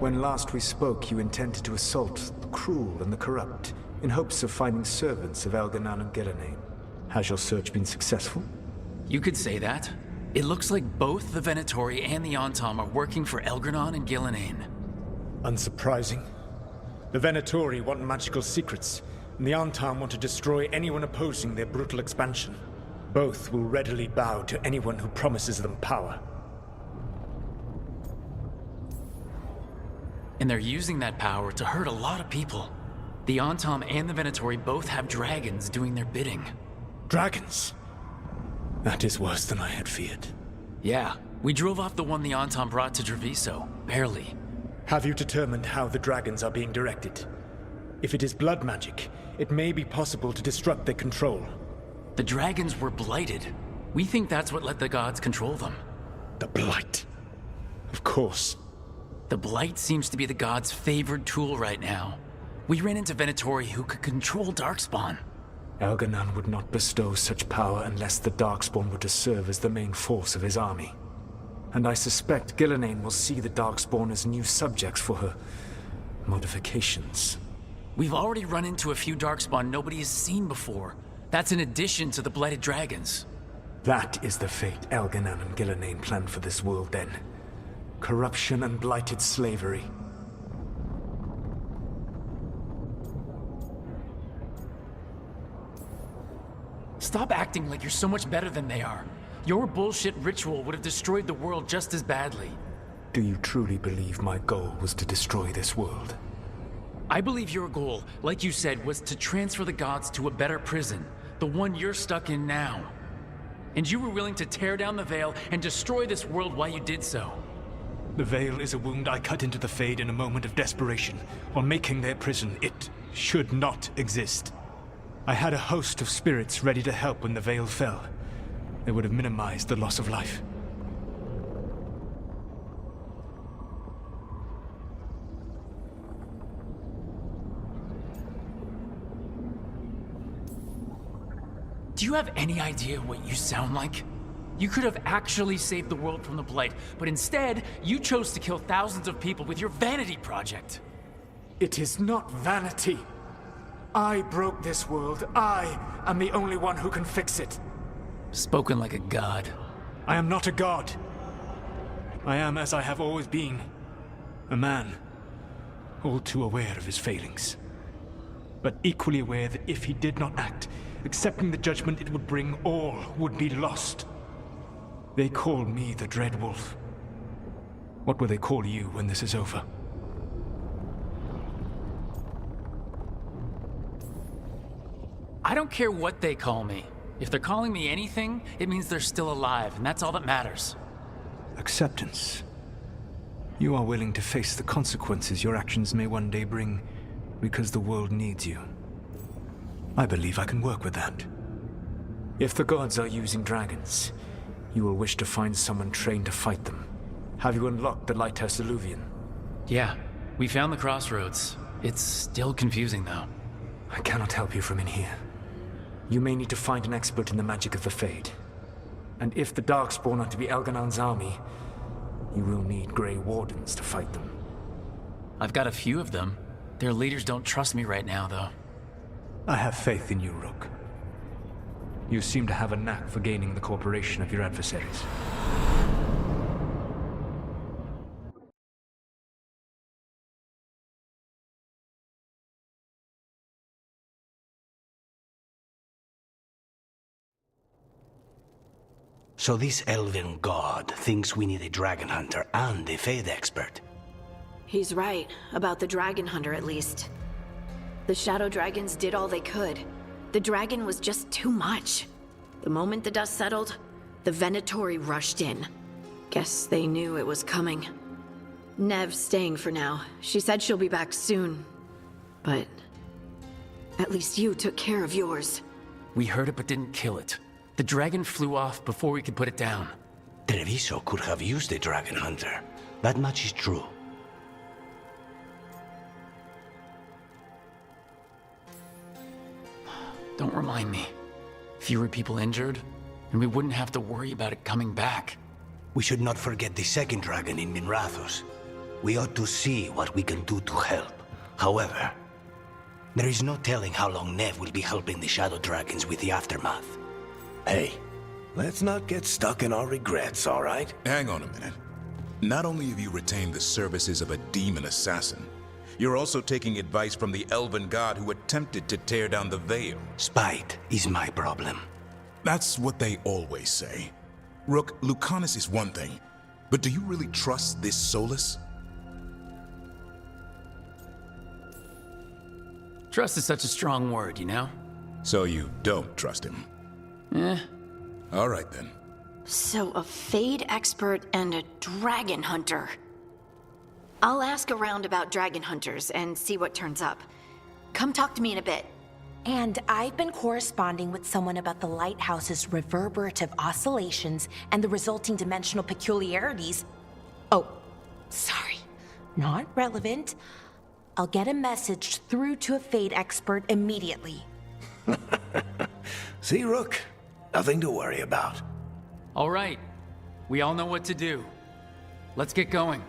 When last we spoke, you intended to assault the cruel and the corrupt, in hopes of finding servants of Elganan and Gillenane. Has your search been successful? You could say that. It looks like both the Venatori and the Antam are working for Elganan and Gillenane. Unsurprising. The Venatori want magical secrets, and the Antam want to destroy anyone opposing their brutal expansion. Both will readily bow to anyone who promises them power. And they're using that power to hurt a lot of people. The Antam and the Venatori both have dragons doing their bidding. Dragons? That is worse than I had feared. Yeah, we drove off the one the Antam brought to Treviso, barely. Have you determined how the dragons are being directed? If it is blood magic, it may be possible to disrupt their control. The dragons were blighted. We think that's what let the gods control them. The Blight. Of course. The Blight seems to be the gods' favored tool right now. We ran into Venatori who could control Darkspawn. Elganan would not bestow such power unless the Darkspawn were to serve as the main force of his army. And I suspect Gillenane will see the Darkspawn as new subjects for her modifications. We've already run into a few Darkspawn nobody has seen before. That's in addition to the Blighted Dragons. That is the fate Elganan and Gillenane planned for this world then. Corruption and blighted slavery. Stop acting like you're so much better than they are. Your bullshit ritual would have destroyed the world just as badly. Do you truly believe my goal was to destroy this world? I believe your goal, like you said, was to transfer the gods to a better prison. The one you're stuck in now. And you were willing to tear down the Veil and destroy this world while you did so. The Veil is a wound I cut into the Fade in a moment of desperation, while making their prison. It should not exist. I had a host of spirits ready to help when the Veil fell. They would have minimized the loss of life. Do you have any idea what you sound like? You could have actually saved the world from the Blight, but instead, you chose to kill thousands of people with your vanity project. It is not vanity. I broke this world. I am the only one who can fix it. Spoken like a god. I am not a god. I am as I have always been. A man. All too aware of his failings. But equally aware that if he did not act, accepting the judgment it would bring, all would be lost. They call me the Dread Wolf. What will they call you when this is over? I don't care what they call me. If they're calling me anything, it means they're still alive, and that's all that matters. Acceptance. You are willing to face the consequences your actions may one day bring, because the world needs you. I believe I can work with that. If the gods are using dragons, you will wish to find someone trained to fight them. Have you unlocked the Lighthouse Illuvian? Yeah, we found the crossroads. It's still confusing, though. I cannot help you from in here. You may need to find an expert in the magic of the Fade. And if the Darkspawn are to be Elganan's army, you will need Grey Wardens to fight them. I've got a few of them. Their leaders don't trust me right now, though. I have faith in you, Rook. You seem to have a knack for gaining the cooperation of your adversaries. So this elven god thinks we need a dragon hunter and a Fade expert. He's right, about the dragon hunter at least. The shadow dragons did all they could. The dragon was just too much. The moment the dust settled, the Venatori rushed in. Guess they knew it was coming. Nev's staying for now. She said she'll be back soon. But at least you took care of yours. We heard it but didn't kill it. The dragon flew off before we could put it down. Treviso could have used a dragon hunter. That much is true. Don't remind me. Fewer people injured, and we wouldn't have to worry about it coming back. We should not forget the second dragon in Minrathos. We ought to see what we can do to help. However, there is no telling how long Nev will be helping the Shadow Dragons with the aftermath. Hey, let's not get stuck in our regrets, all right? Hang on a minute. Not only have you retained the services of a demon assassin, you're also taking advice from the elven god who attempted to tear down the veil. Spite is my problem. That's what they always say. Rook, Lucanus is one thing, but do you really trust this Solus? Trust is such a strong word, you know? So you don't trust him? All right then. So a Fade expert and a dragon hunter. I'll ask around about dragon hunters and see what turns up. Come talk to me in a bit. And I've been corresponding with someone about the lighthouse's reverberative oscillations and the resulting dimensional peculiarities. Oh, sorry. Not relevant. I'll get a message through to a Fade expert immediately. See, Rook? Nothing to worry about. All right. We all know what to do. Let's get going.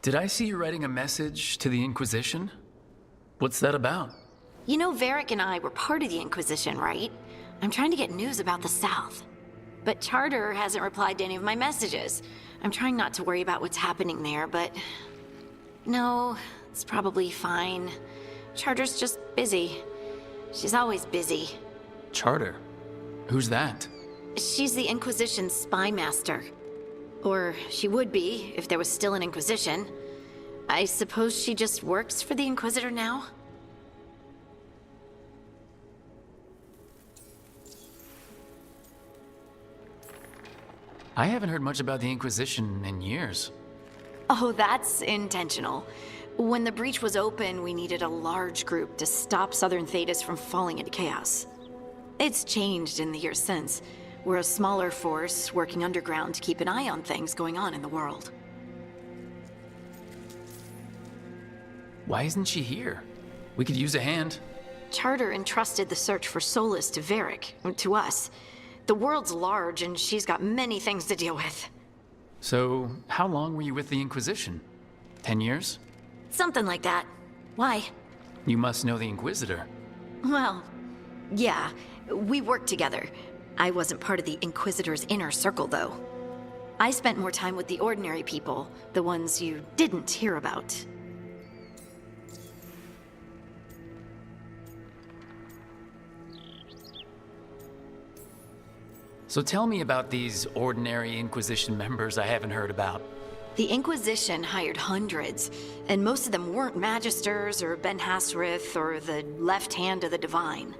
Did I see you writing a message to the Inquisition? What's that about? You know Varric and I were part of the Inquisition, right? I'm trying to get news about the South. But Charter hasn't replied to any of my messages. I'm trying not to worry about what's happening there, but... No, it's probably fine. Charter's just busy. She's always busy. Charter? Who's that? She's the Inquisition's spy master. Or she would be, if there was still an Inquisition. I suppose she just works for the Inquisitor now? I haven't heard much about the Inquisition in years. Oh, that's intentional. When the breach was open, we needed a large group to stop Southern Thedas from falling into chaos. It's changed in the years since. We're a smaller force working underground to keep an eye on things going on in the world. Why isn't she here? We could use a hand. Charter entrusted the search for Solus to Varric, to us. The world's large and she's got many things to deal with. So, how long were you with the Inquisition? 10 years? Something like that. Why? You must know the Inquisitor. Well, yeah, we worked together. I wasn't part of the Inquisitor's inner circle, though. I spent more time with the ordinary people, the ones you didn't hear about. So tell me about these ordinary Inquisition members I haven't heard about. The Inquisition hired hundreds, and most of them weren't Magisters or Ben Hasrith or the left hand of the Divine.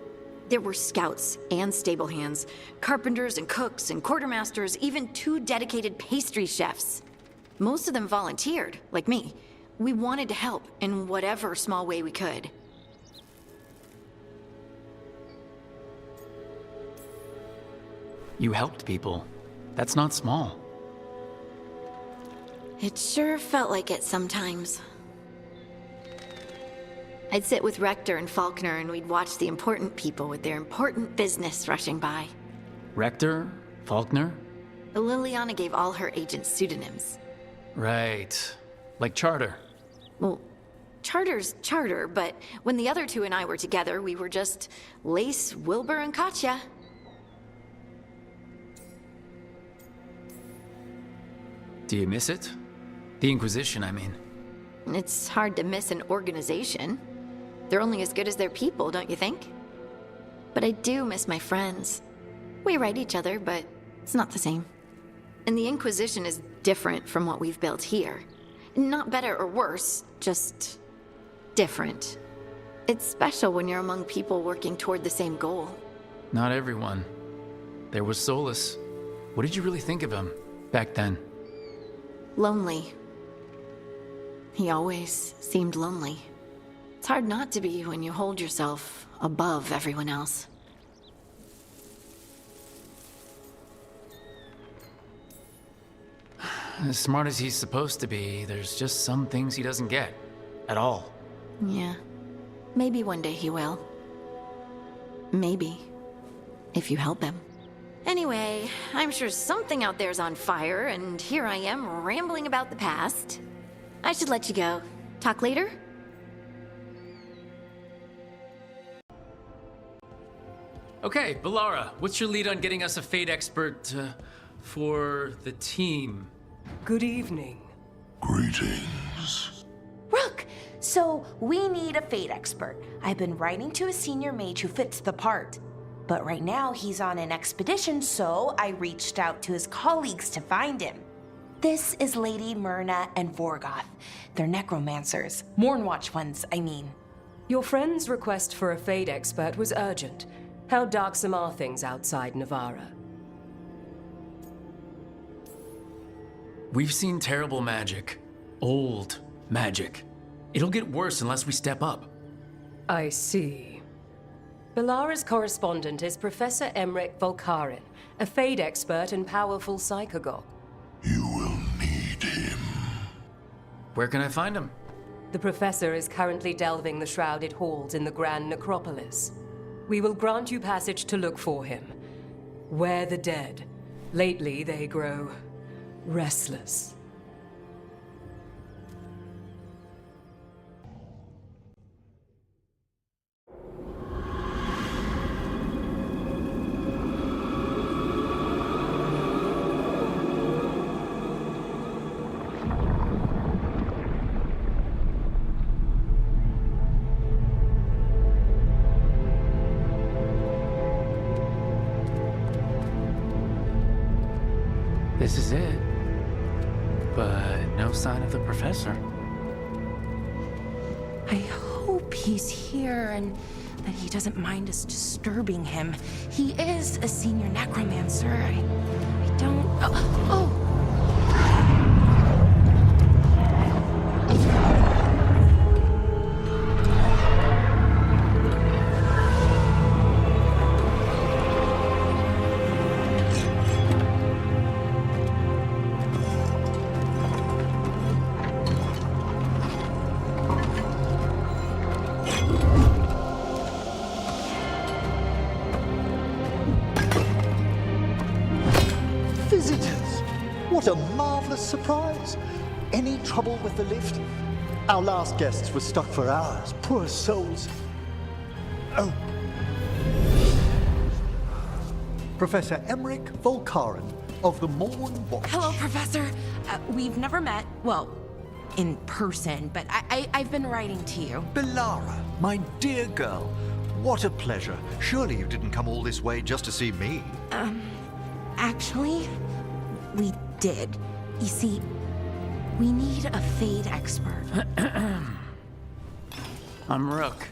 There were scouts and stable hands, carpenters and cooks and quartermasters, even 2 dedicated pastry chefs. Most of them volunteered, like me. We wanted to help in whatever small way we could. You helped people. That's not small. It sure felt like it sometimes. I'd sit with Rector and Faulkner and we'd watch the important people with their important business rushing by. Rector? Faulkner? Liliana gave all her agents pseudonyms. Right. Like Charter. Well, Charter's Charter, but when the other 2 and I were together, we were just Lace, Wilbur, and Katya. Do you miss it? The Inquisition, I mean. It's hard to miss an organization. They're only as good as their people, don't you think? But I do miss my friends. We write each other, but it's not the same. And the Inquisition is different from what we've built here. Not better or worse, just different. It's special when you're among people working toward the same goal. Not everyone. There was Solus. What did you really think of him back then? Lonely. He always seemed lonely. It's hard not to be when you hold yourself above everyone else. As smart as he's supposed to be, there's just some things he doesn't get. At all. Yeah. Maybe one day he will. Maybe. If you help him. Anyway, I'm sure something out there's on fire, and here I am rambling about the past. I should let you go. Talk later? Okay, Bellara, what's your lead on getting us a Fate expert for the team? Good evening. Greetings. Rook! So, we need a Fate expert. I've been writing to a senior mage who fits the part. But right now, he's on an expedition, so I reached out to his colleagues to find him. This is Lady Myrna and Vorgoth. They're necromancers. Mournwatch ones, I mean. Your friend's request for a Fade expert was urgent. How darksome are things outside Navarra? We've seen terrible magic. Old magic. It'll get worse unless we step up. I see. Bellara's correspondent is Professor Emmrich Volkarin, a Fade expert and powerful psychagogue. You will need him. Where can I find him? The professor is currently delving the shrouded halls in the Grand Necropolis. We will grant you passage to look for him. Where the dead. Lately, they grow restless. This is it. But no sign of the professor. I hope he's here and that he doesn't mind us disturbing him. He is a senior necromancer. I don't... Oh! Visitors! What a marvelous surprise! Any trouble with the lift? Our last guests were stuck for hours. Poor souls. Oh. Professor Emmrich Volkarin of the Mournwatch. Hello, Professor. We've never met, well, in person, but I've been writing to you. Bellara, my dear girl. What a pleasure. Surely you didn't come all this way just to see me. Actually, we did. You see, we need a Fade expert. I'm Rook.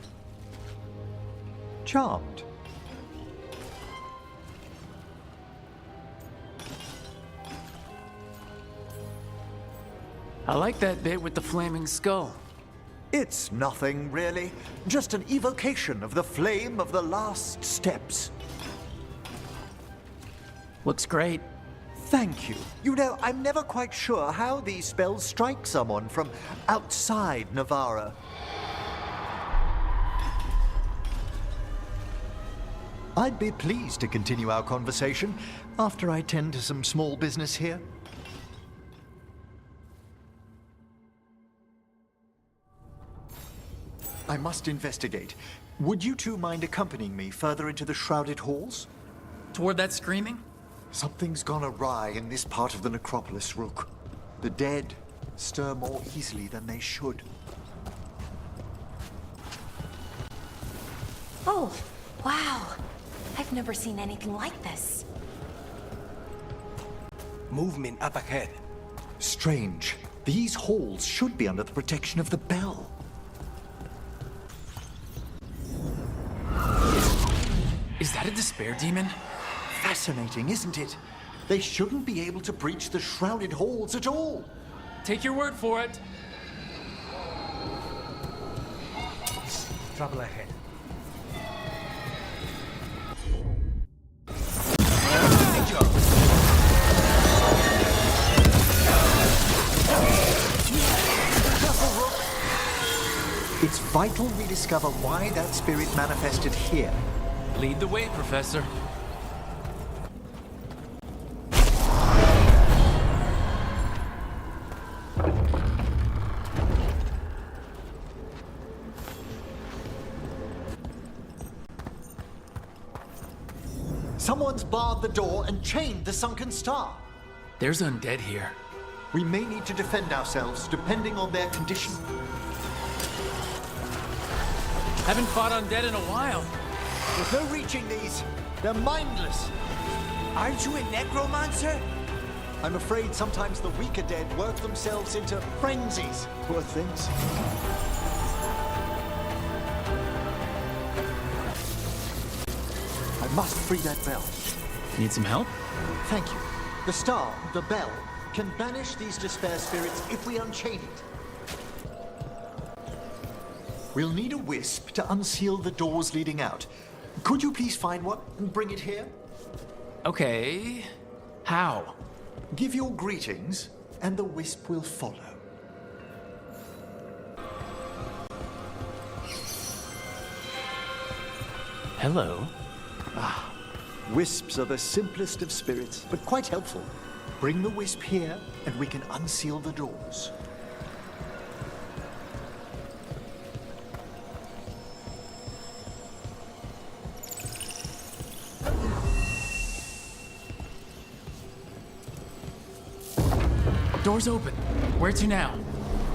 Charmed. I like that bit with the flaming skull. It's nothing, really. Just an evocation of the flame of the last steps. Looks great. Thank you. You know, I'm never quite sure how these spells strike someone from outside Navarra. I'd be pleased to continue our conversation after I tend to some small business here. I must investigate. Would you two mind accompanying me further into the shrouded halls? Toward that screaming? Something's gone awry in this part of the necropolis, Rook. The dead stir more easily than they should. Oh, wow. I've never seen anything like this. Movement up ahead. Strange. These halls should be under the protection of the bell. Is that a despair demon? Fascinating, isn't it? They shouldn't be able to breach the shrouded halls at all. Take your word for it. Trouble ahead. It's vital we discover why that spirit manifested here. Lead the way, Professor. Someone's barred the door and chained the sunken star. There's undead here. We may need to defend ourselves depending on their condition. Haven't fought undead in a while. There's no reaching these. They're mindless. Aren't you a necromancer? I'm afraid sometimes the weaker dead work themselves into frenzies. Poor things. I must free that bell. Need some help? Thank you. The star, the bell, can banish these despair spirits if we unchain it. We'll need a wisp to unseal the doors leading out. Could you please find one and bring it here? Okay. How? Give your greetings, and the wisp will follow. Hello. Wisps are the simplest of spirits, but quite helpful. Bring the wisp here, and we can unseal the doors. Door's open. Where to now?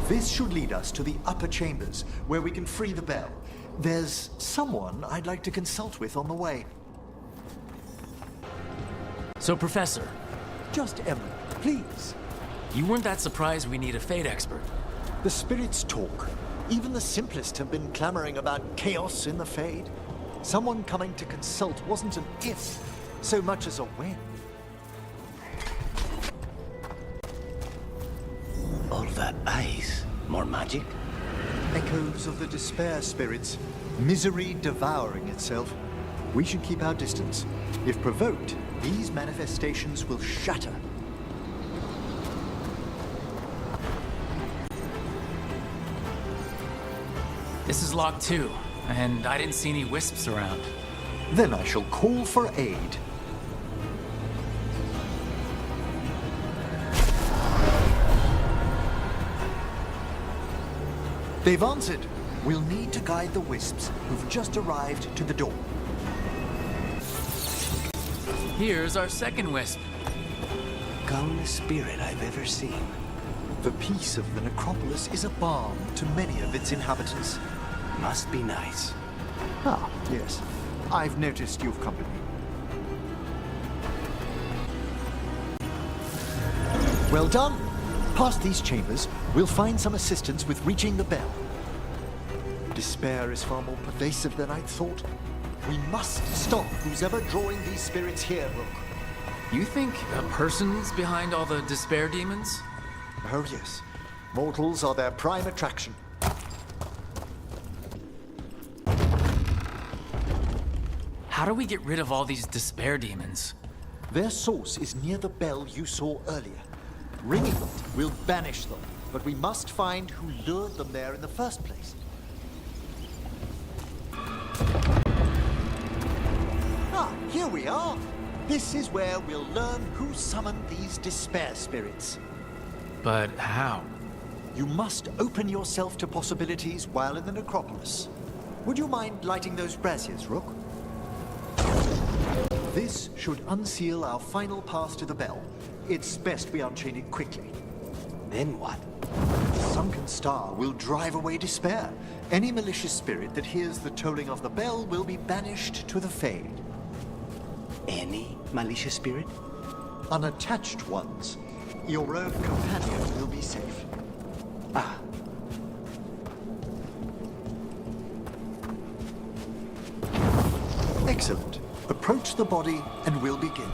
This should lead us to the upper chambers, where we can free the bell. There's someone I'd like to consult with on the way. So, Professor, Just Emmrich, please. you weren't that surprised we need a fate expert. The spirits talk. Even the simplest have been clamoring about chaos in the Fade. Someone coming to consult wasn't an if, so much as a when. All that ice. More magic? Echoes of the despair spirits, misery devouring itself. We should keep our distance. If provoked, these manifestations will shatter. This is locked too, and I didn't see any wisps around. Then I shall call for aid. They've answered. We'll need to guide the wisps who've just arrived to the door. Here's our second wisp. Calmest spirit I've ever seen. The peace of the necropolis is a balm to many of its inhabitants. Must be nice. Ah, yes. I've noticed you've company. Well done. Past these chambers, we'll find some assistance with reaching the bell. Despair is far more pervasive than I'd thought. We must stop who's ever drawing these spirits here, Rook. You think a person's behind all the despair demons? Oh yes. Mortals are their prime attraction. How do we get rid of all these despair demons? Their source is near the bell you saw earlier. Ringing it will banish them, but we must find who lured them there in the first place. Ah, here we are. This is where we'll learn who summoned these despair spirits. But how? You must open yourself to possibilities while in the necropolis. Would you mind lighting those braziers, Rook? This should unseal our final path to the bell. It's best we unchain it quickly. Then what? The sunken star will drive away despair. Any malicious spirit that hears the tolling of the bell will be banished to the Fade. Any malicious spirit? Unattached ones. Your rogue companion will be safe. Ah. Excellent. Approach the body and we'll begin.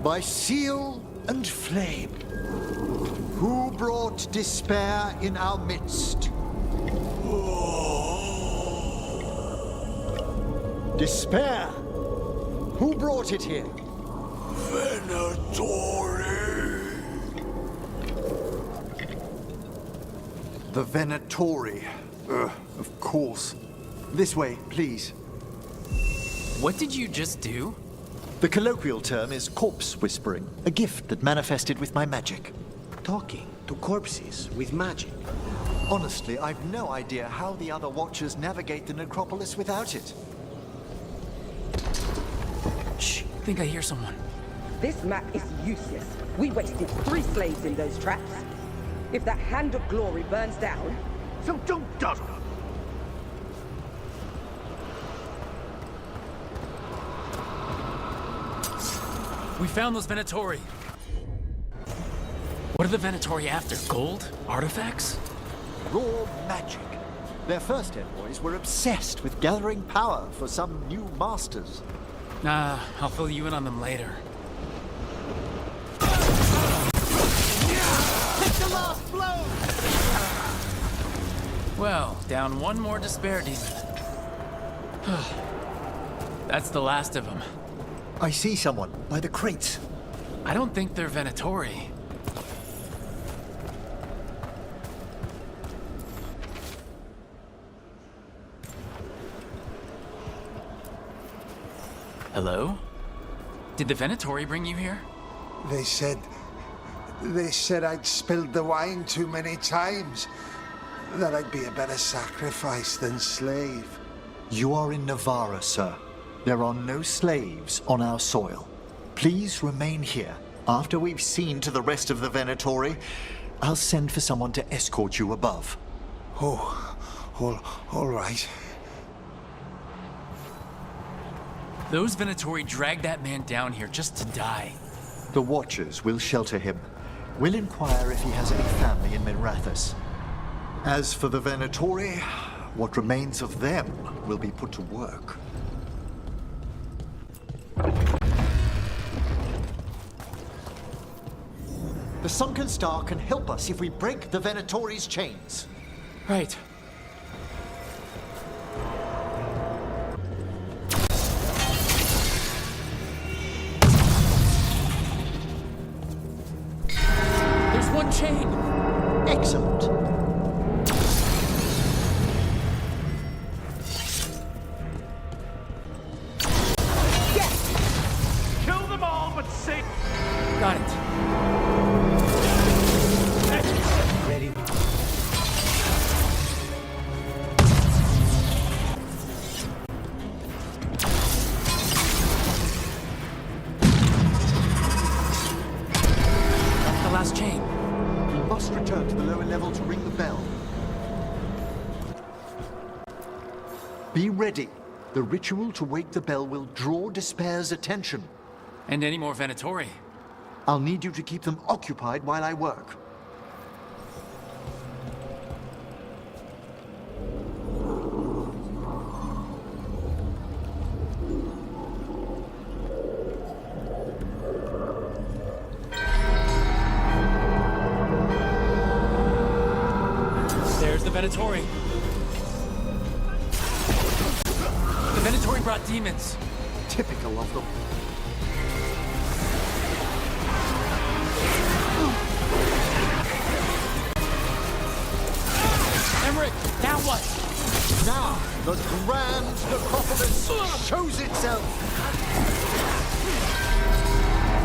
By seal and flame, who brought despair in our midst? Despair! Who brought it here? The Venatori. Of course. This way, please. What did you just do? The colloquial term is corpse whispering, a gift that manifested with my magic. Talking to corpses with magic. Honestly, I've no idea how the other Watchers navigate the necropolis without it. Shh, I think I hear someone. This map is useless. We wasted 3 slaves in those traps. If that Hand of Glory burns down... So don't dawdle. We found those Venatori. What are the Venatori after? Gold? Artifacts? Raw magic. Their first envoys were obsessed with gathering power for some new masters. Nah, I'll fill you in on them later. Take the last blow! Well, down one more despair demon. That's the last of them. I see someone by the crates. I don't think they're Venatori. Hello? Did the Venatori bring you here? They said I'd spilled the wine too many times. That I'd be a better sacrifice than slave. You are in Navarra, sir. There are no slaves on our soil. Please remain here. After we've seen to the rest of the Venatori, I'll send for someone to escort you above. Oh, all right. Those Venatori dragged that man down here just to die. The Watchers will shelter him. We'll inquire if he has any family in Minrathous. As for the Venatori, what remains of them will be put to work. The Sunken Star can help us if we break the Venatori's chains. Right. There's one chain! Excellent. Yes! Kill them all, but save... Got it. Ready? That's the last chain. We must return to the lower level to ring the bell. Be ready. The ritual to wake the bell will draw Despair's attention. And any more Venatori. I'll need you to keep them occupied while I work. There's the Venatori. The Venatori brought demons. Typical of them. Emmrich, now what? Now, the grand necropolis shows itself.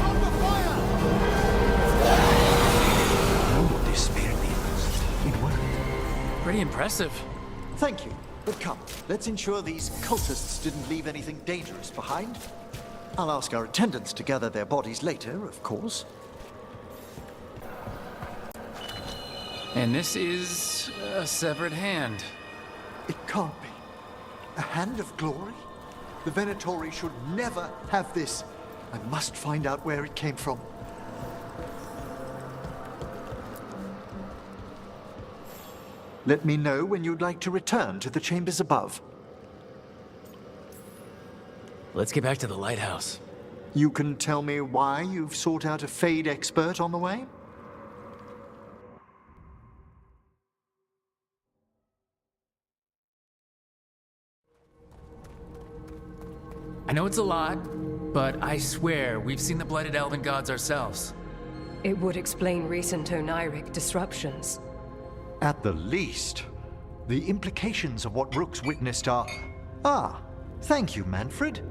Under fire! No despair demons. It worked. Pretty impressive. Thank you. But come, let's ensure these cultists didn't leave anything dangerous behind. I'll ask our attendants to gather their bodies later, of course. And this is a severed hand. It can't be. A hand of glory? The Venatori should never have this. I must find out where it came from. Let me know when you'd like to return to the chambers above. Let's get back to the lighthouse. You can tell me why you've sought out a Fade expert on the way? I know it's a lot, but I swear we've seen the Blighted Elven Gods ourselves. It would explain recent Oniric disruptions. At the least. The implications of what Rook's witnessed are... Ah, thank you, Manfred.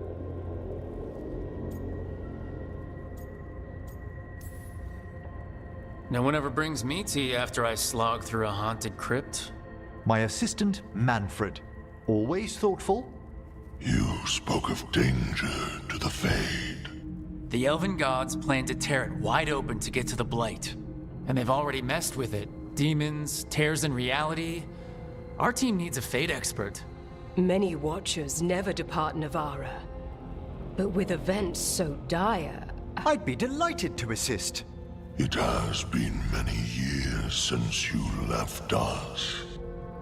No one ever brings me tea after I slog through a haunted crypt. My assistant, Manfred. Always thoughtful. You spoke of danger to the Fade. The Elven Gods plan to tear it wide open to get to the Blight. And they've already messed with it. Demons, tears in reality. Our team needs a Fade expert. Many Watchers never depart Navarra. But with events so dire... I'd be delighted to assist. It has been many years since you left us.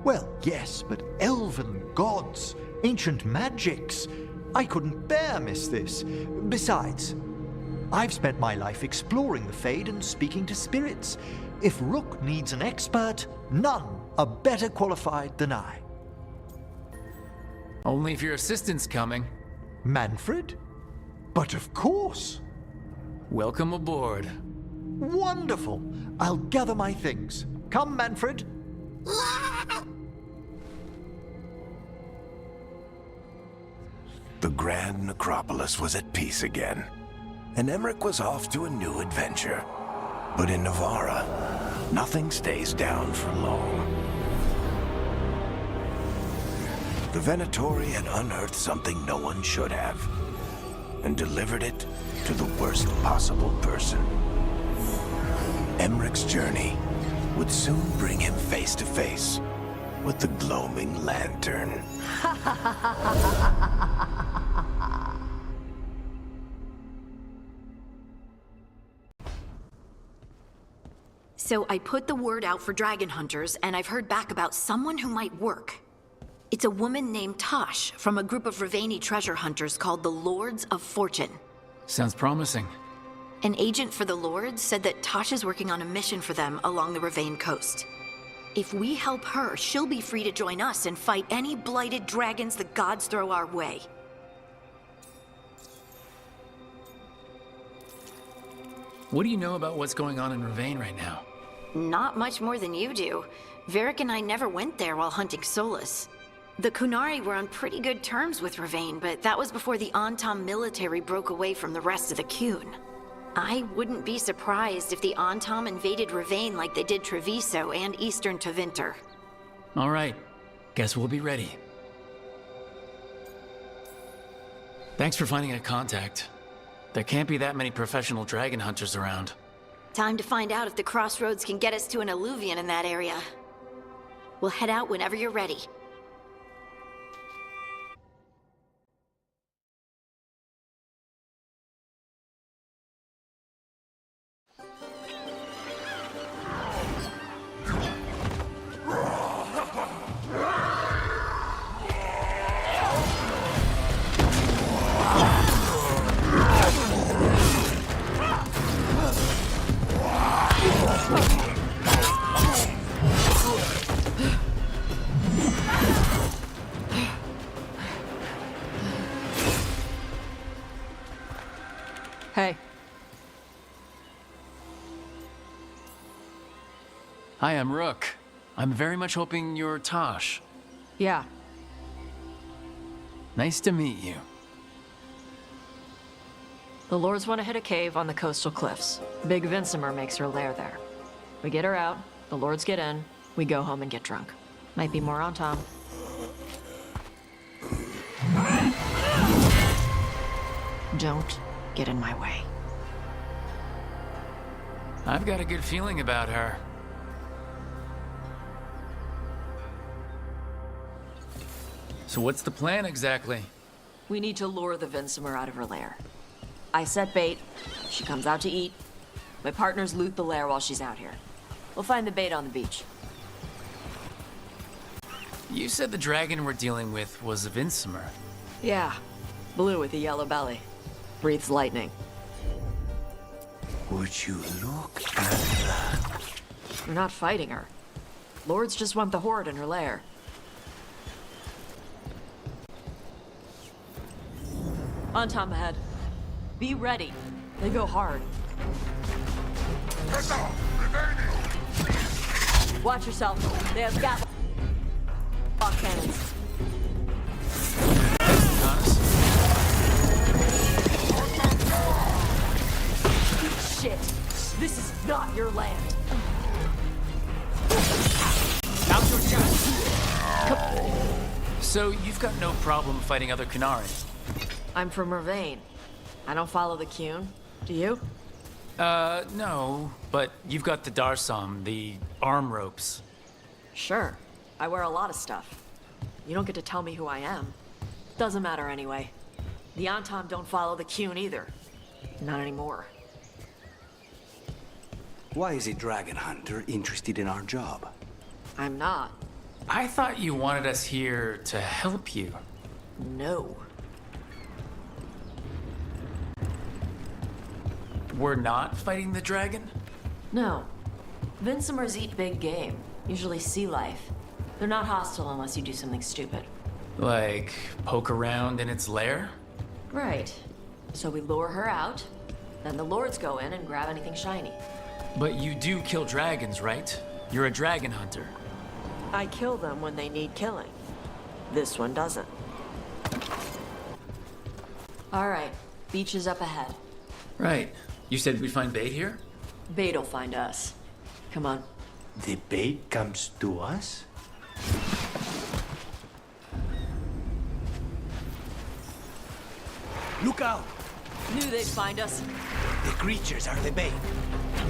Well, yes, but elven gods, ancient magics. I couldn't bear miss this. Besides, I've spent my life exploring the Fade and speaking to spirits. If Rook needs an expert, none are better qualified than I. Only if your assistant's coming. Manfred? But of course. Welcome aboard. Wonderful. I'll gather my things. Come, Manfred. The Grand Necropolis was at peace again, and Emmrich was off to a new adventure. But in Navarra, nothing stays down for long. The Venatori had unearthed something no one should have, and delivered it to the worst possible person. Emmrich's journey would soon bring him face to face with the gloaming lantern. So I put the word out for dragon hunters, and I've heard back about someone who might work. It's a woman named Taash from a group of Riveni treasure hunters called the Lords of Fortune. Sounds promising. An agent for the Lords said that Taash is working on a mission for them along the Rivain coast. If we help her, she'll be free to join us and fight any blighted dragons the gods throw our way. What do you know about what's going on in Rivain right now? Not much more than you do. Varric and I never went there while hunting Solus. The Kunari were on pretty good terms with Rivain, but that was before the Antam military broke away from the rest of the Kun. I wouldn't be surprised if the Antam invaded Rivain like they did Treviso and Eastern Tevinter. All right. Guess we'll be ready. Thanks for finding a contact. There can't be that many professional dragon hunters around. Time to find out if the crossroads can get us to an alluvion in that area. We'll head out whenever you're ready. Hey. Hi, I'm Rook. I'm very much hoping you're Taash. Yeah. Nice to meet you. The Lords want to hit a cave on the coastal cliffs. Big Vinsimer makes her lair there. We get her out, the Lords get in, we go home and get drunk. Might be more on Tom. Don't get in my way. I've got a good feeling about her. So what's the plan exactly? We need to lure the Vinsimer out of her lair. I set bait, she comes out to eat. My partners loot the lair while she's out here. We'll find the bait on the beach. You said the dragon we're dealing with was a Vinsimer. Yeah, blue with a yellow belly. Breathes lightning. Would you look at that? We're not fighting her. Lords just want the horde in her lair. On Tom ahead. Be ready. They go hard. Watch yourself. They have gatlock cannons. Shit. This is not your land. problem fighting other Qunari. I'm from Mervain. I don't follow the Qun. Do you? No, but you've got the Darsam, the arm ropes. Sure. I wear a lot of stuff. You don't get to tell me who I am. Doesn't matter anyway. The Antam don't follow the Qun either. Not anymore. Why is a dragon hunter interested in our job? I'm not. I thought you wanted us here to help you. No. We're not fighting the dragon? No. Vincimers eat big game, usually sea life. They're not hostile unless you do something stupid. Like, poke around in its lair? Right. So we lure her out, then the lords go in and grab anything shiny. But you do kill dragons, right? You're a dragon hunter. I kill them when they need killing. This one doesn't. All right, beach is up ahead. Right. You said we'd find bait here? Bait'll find us. Come on. The bait comes to us? Look out! Knew they'd find us. The creatures are the bait.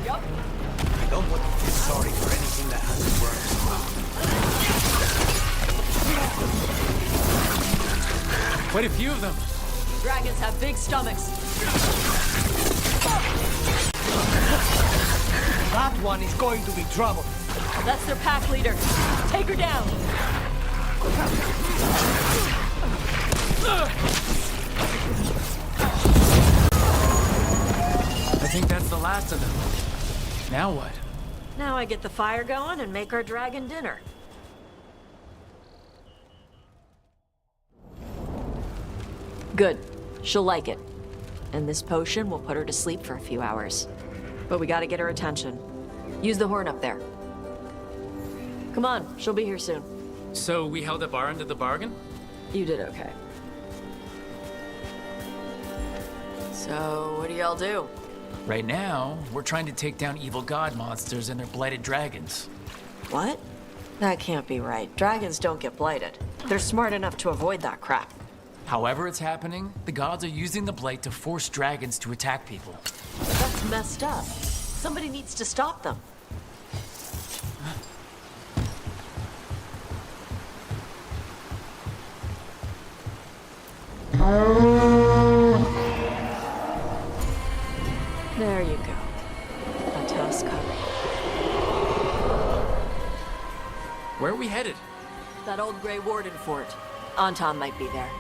Yup. I don't want to feel sorry for anything that hasn't worked. Quite a few of them. Dragons have big stomachs. That one is going to be trouble. That's their pack leader. Take her down. I think that's the last of them. Now what? Now I get the fire going and make our dragon dinner. Good. She'll like it. And this potion will put her to sleep for a few hours. But we gotta get her attention. Use the horn up there. Come on, she'll be here soon. So we held up our end of the bargain? You did okay. So, what do y'all do? Right now, we're trying to take down evil god monsters and their blighted dragons. What? That can't be right. Dragons don't get blighted. They're smart enough to avoid that crap. However it's happening, the gods are using the blight to force dragons to attack people. That's messed up. Somebody needs to stop them. There you go. A Taash coming. Where are we headed? That old Grey Warden fort. Anton might be there.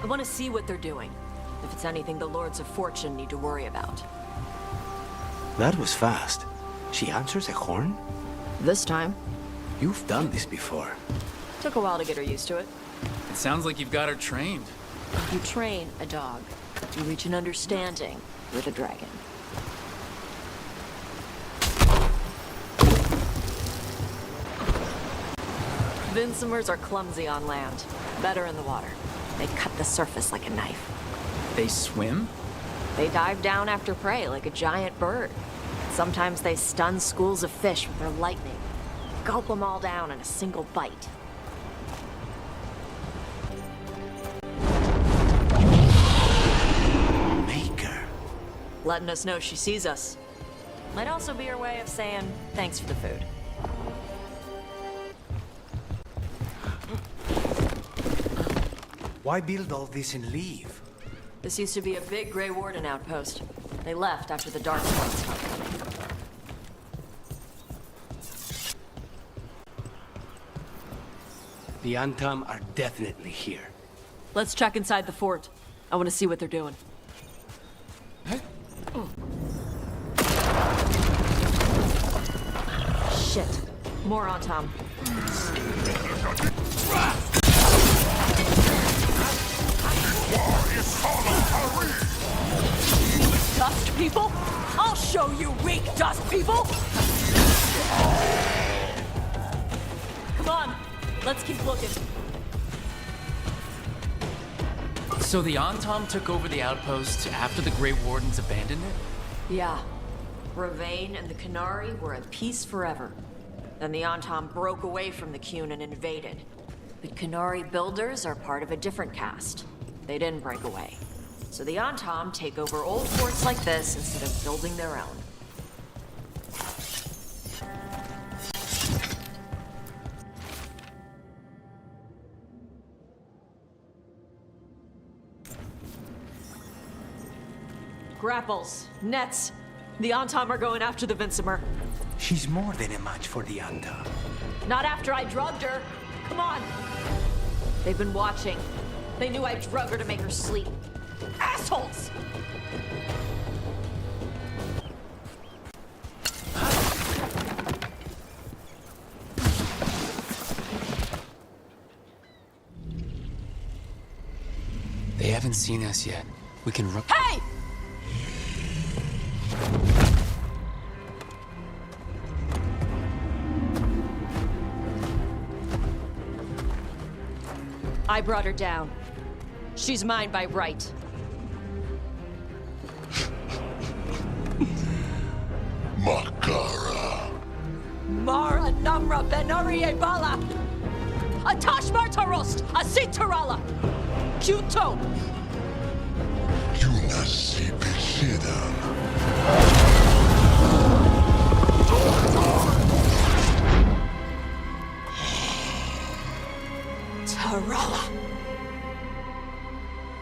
I want to see what they're doing. If it's anything the Lords of Fortune need to worry about. That was fast. She answers a horn? This time. You've done this before. Took a while to get her used to it. It sounds like you've got her trained. If you train a dog, you reach an understanding with a dragon. Vincimers are clumsy on land, better in the water. They cut the surface like a knife. They swim? They dive down after prey like a giant bird. Sometimes they stun schools of fish with their lightning. Gulp them all down in a single bite. Maker. Letting us know she sees us. Might also be her way of saying thanks for the food. Why build all this and leave? This used to be a big Grey Warden outpost. They left after the Dark Ones stopped coming. The Antam are definitely here. Let's check inside the fort. I want to see what they're doing. Shit. More Antam. Dust people? I'll show you weak dust people! Come on, let's keep looking. So the Antam took over the outpost after the Grey Wardens abandoned it? Yeah. Ravain and the Qunari were at peace forever. Then the Antam broke away from the Qun and invaded. The Kunari builders are part of a different caste. They didn't break away. So the Antam take over old forts like this instead of building their own. Grapples, nets. The Antam are going after the Vincimer. She's more than a match for the Anta. Not after I drugged her. Come on. They've been watching. They knew I drug her to make her sleep. Assholes! They haven't seen us yet. We can Rook. Hey! I brought her down. She's mine by right. Makara. Mara Namra Benori Bala! A Taash Martarost! A Sitarala! Kyuto! Yunasi Besidan. Tarala!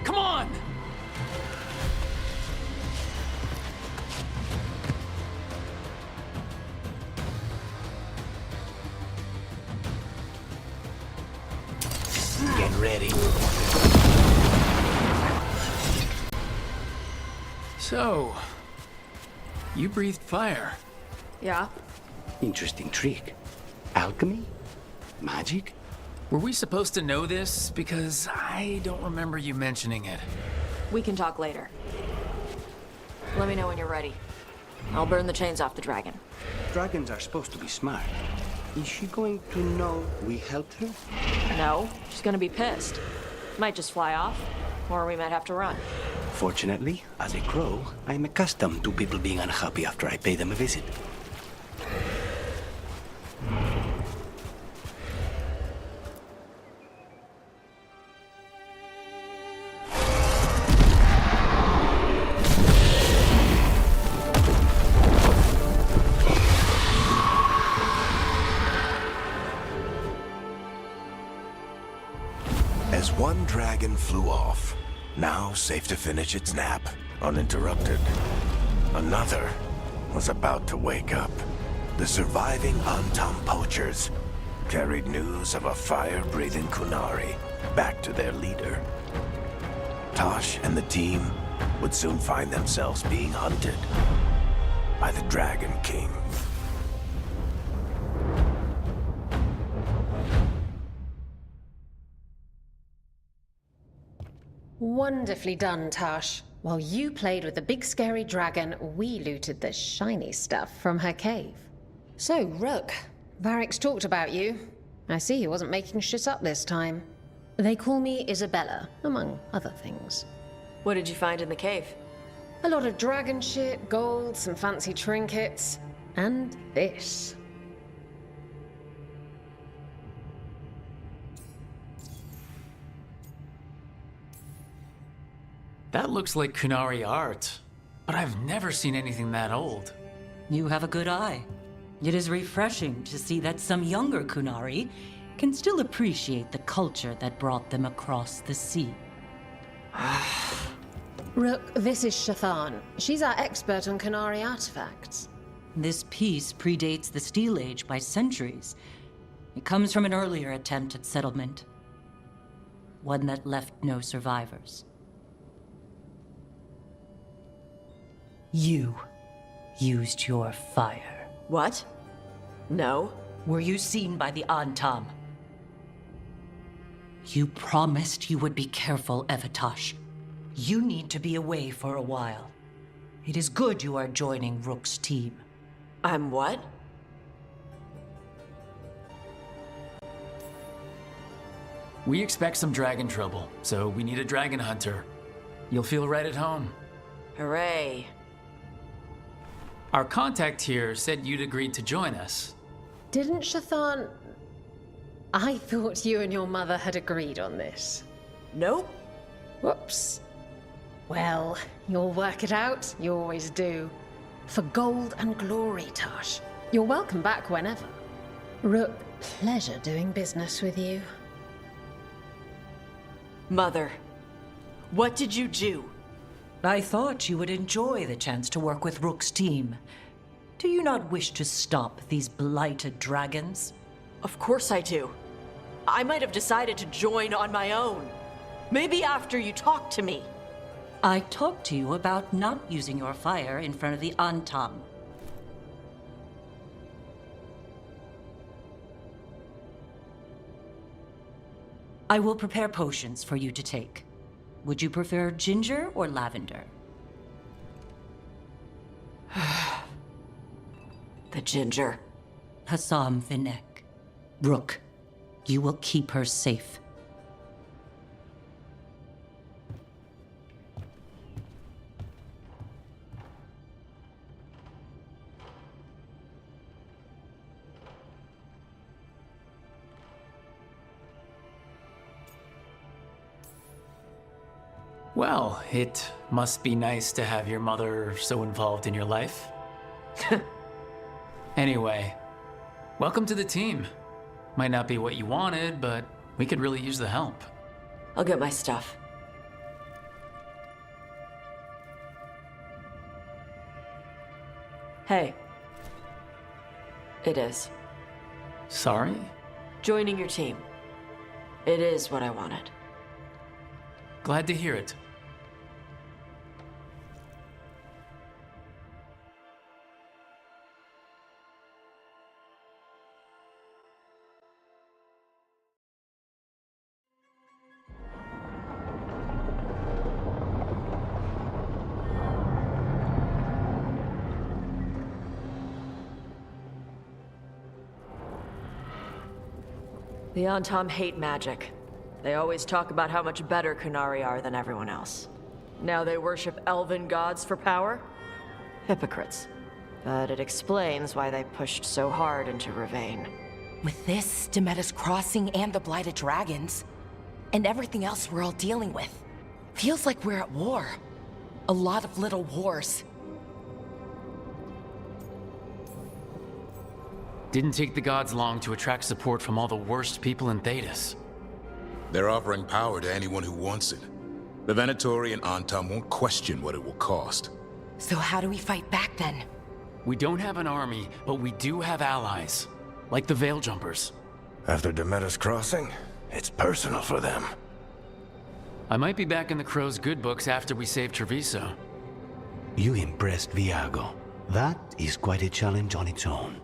Come on! Get ready. So, you breathed fire. Yeah? Interesting trick. Alchemy? Magic? Were we supposed to know this? Because I don't remember you mentioning it. We can talk later. Let me know when you're ready. I'll burn the chains off the dragon. Dragons are supposed to be smart. Is she going to know we helped her? No, she's gonna be pissed. Might just fly off, or we might have to run. Fortunately, as a crow, I'm accustomed to people being unhappy after I pay them a visit. As one dragon flew off, now safe to finish its nap, uninterrupted, another was about to wake up. The surviving Antam poachers carried news of a fire-breathing Kunari back to their leader. Taash and the team would soon find themselves being hunted by the Dragon King. Wonderfully done, Taash. While you played with the big scary dragon, we looted the shiny stuff from her cave. So, Rook, Varric's talked about you. I see he wasn't making shit up this time. They call me Isabella, among other things. What did you find in the cave? A lot of dragon shit, gold, some fancy trinkets, and this. That looks like Kunari art, but I've never seen anything that old. You have a good eye. It is refreshing to see that some younger Kunari can still appreciate the culture that brought them across the sea. Rook, this is Shathan. She's our expert on Kunari artifacts. This piece predates the Steel Age by centuries. It comes from an earlier attempt at settlement. One that left no survivors. You used your fire. What? No. Were you seen by the Antam? You promised you would be careful, Evatash. You need to be away for a while. It is good you are joining Rook's team. I'm what? We expect some dragon trouble, so we need a dragon hunter. You'll feel right at home. Hooray. Our contact here said you'd agreed to join us. Didn't Shathan... I thought you and your mother had agreed on this. Nope. Whoops. Well, you'll work it out. You always do. For gold and glory, Taash. You're welcome back whenever. Rook, pleasure doing business with you. Mother, what did you do? I thought you would enjoy the chance to work with Rook's team. Do you not wish to stop these blighted dragons? Of course I do. I might have decided to join on my own. Maybe after you talked to me. I talked to you about not using your fire in front of the Antam. I will prepare potions for you to take. Would you prefer ginger or lavender? The ginger. Hassam Vinek. Rook, you will keep her safe. Well, it must be nice to have your mother so involved in your life. Anyway, welcome to the team. Might not be what you wanted, but we could really use the help. I'll get my stuff. Hey. It is. Sorry? Joining your team. It is what I wanted. Glad to hear it. The Antam hate magic. They always talk about how much better Kunari are than everyone else. Now they worship elven gods for power? Hypocrites. But it explains why they pushed so hard into Ravane. With this, Demeter's Crossing and the Blighted Dragons, and everything else we're all dealing with, feels like we're at war. A lot of little wars. Didn't take the gods long to attract support from all the worst people in Thedas. They're offering power to anyone who wants it. The Venatori and Antam won't question what it will cost. So how do we fight back then? We don't have an army, but we do have allies. Like the Veil Jumpers. After Demeter's Crossing, it's personal for them. I might be back in the Crow's good books after we save Treviso. You impressed Viago. That is quite a challenge on its own.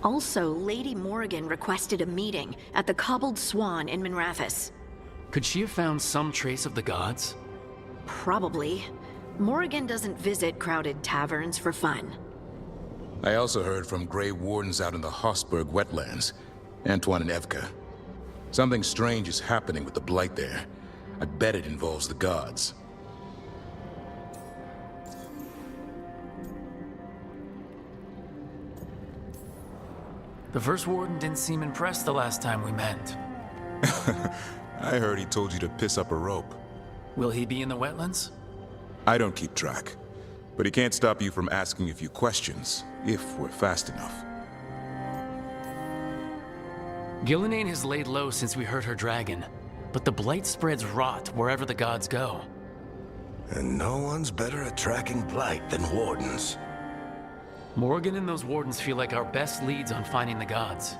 Also, Lady Morrigan requested a meeting at the Cobbled Swan in Minrathous. Could she have found some trace of the gods? Probably. Morrigan doesn't visit crowded taverns for fun. I also heard from Grey Wardens out in the Hossberg wetlands, Antoine and Evka. Something strange is happening with the Blight there. I bet it involves the gods. The First Warden didn't seem impressed the last time we met. I heard he told you to piss up a rope. Will he be in the wetlands? I don't keep track, but he can't stop you from asking a few questions, if we're fast enough. Gillenane has laid low since we hurt her dragon, but the Blight spreads rot wherever the gods go. And no one's better at tracking Blight than Wardens. Morgan and those Wardens feel like our best leads on finding the gods.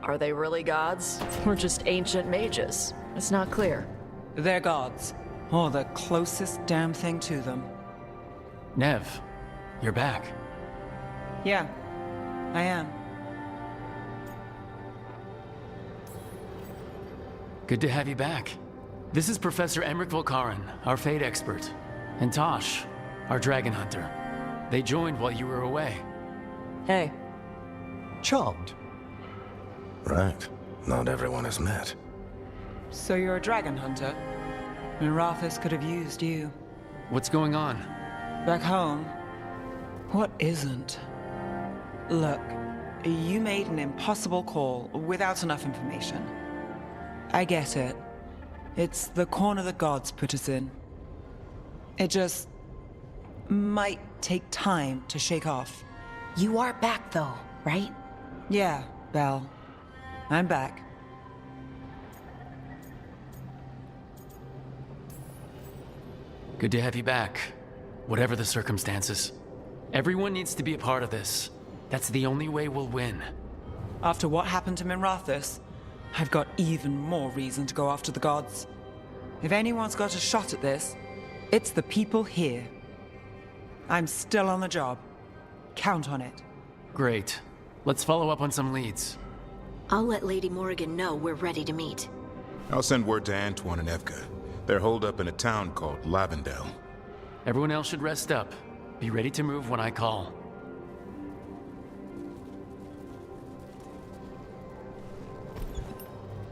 Are they really gods? Or just ancient mages? It's not clear. They're gods. Or the closest damn thing to them. Nev, you're back. Yeah, I am. Good to have you back. This is Professor Emmrich Volkaren, our Fate expert, and Taash, our dragon hunter. They joined while you were away. Hey. Charmed. Right. Not everyone has met. So you're a dragon hunter? Minrathous could have used you. What's going on? Back home? What isn't? Look, you made an impossible call without enough information. I get it. It's the corner the gods put us in. It just might take time to shake off. You are back though, right? Yeah, Belle. I'm back. Good to have you back, whatever the circumstances. Everyone needs to be a part of this. That's the only way we'll win. After what happened to Minrathous, I've got even more reason to go after the gods. If anyone's got a shot at this, it's the people here. I'm still on the job. Count on it. Great. Let's follow up on some leads. I'll let Lady Morrigan know we're ready to meet. I'll send word to Antoine and Evka. They're holed up in a town called Lavendel. Everyone else should rest up. Be ready to move when I call.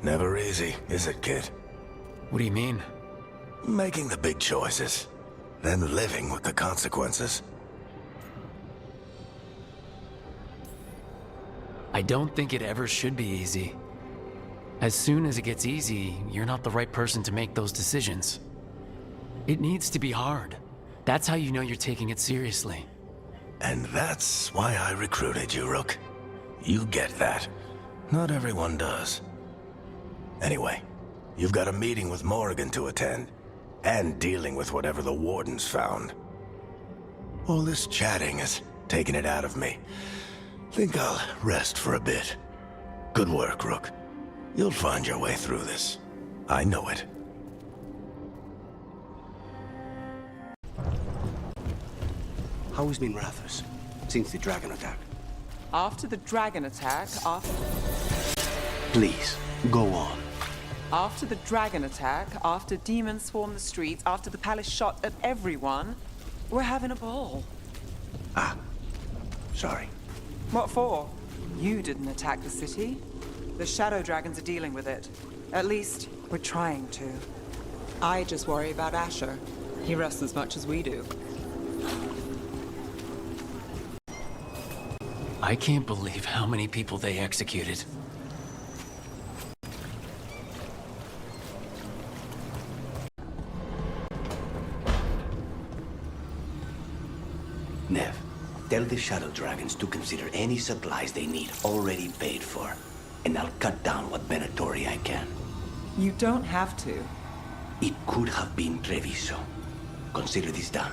Never easy, is it, kid? What do you mean? Making the big choices, then living with the consequences. I don't think it ever should be easy. As soon as it gets easy, you're not the right person to make those decisions. It needs to be hard. That's how you know you're taking it seriously. And that's why I recruited you, Rook. You get that. Not everyone does. Anyway, you've got a meeting with Morrigan to attend, and dealing with whatever the Wardens found. All this chatting has taken it out of me. Think I'll rest for a bit. Good work, Rook. You'll find your way through this. I know it. How has Minrathous since the dragon attack? After the dragon attack, Please, go on. After the dragon attack, after demons swarmed the streets, after the palace shot at everyone, we're having a ball. Sorry. What for? You didn't attack the city. The shadow dragons are dealing with it. At least, we're trying to. I just worry about Asher. He rests as much as we do. I can't believe how many people they executed. Nev, tell the shadow dragons to consider any supplies they need already paid for. And I'll cut down what Venatori I can. You don't have to. It could have been Treviso. Consider this done.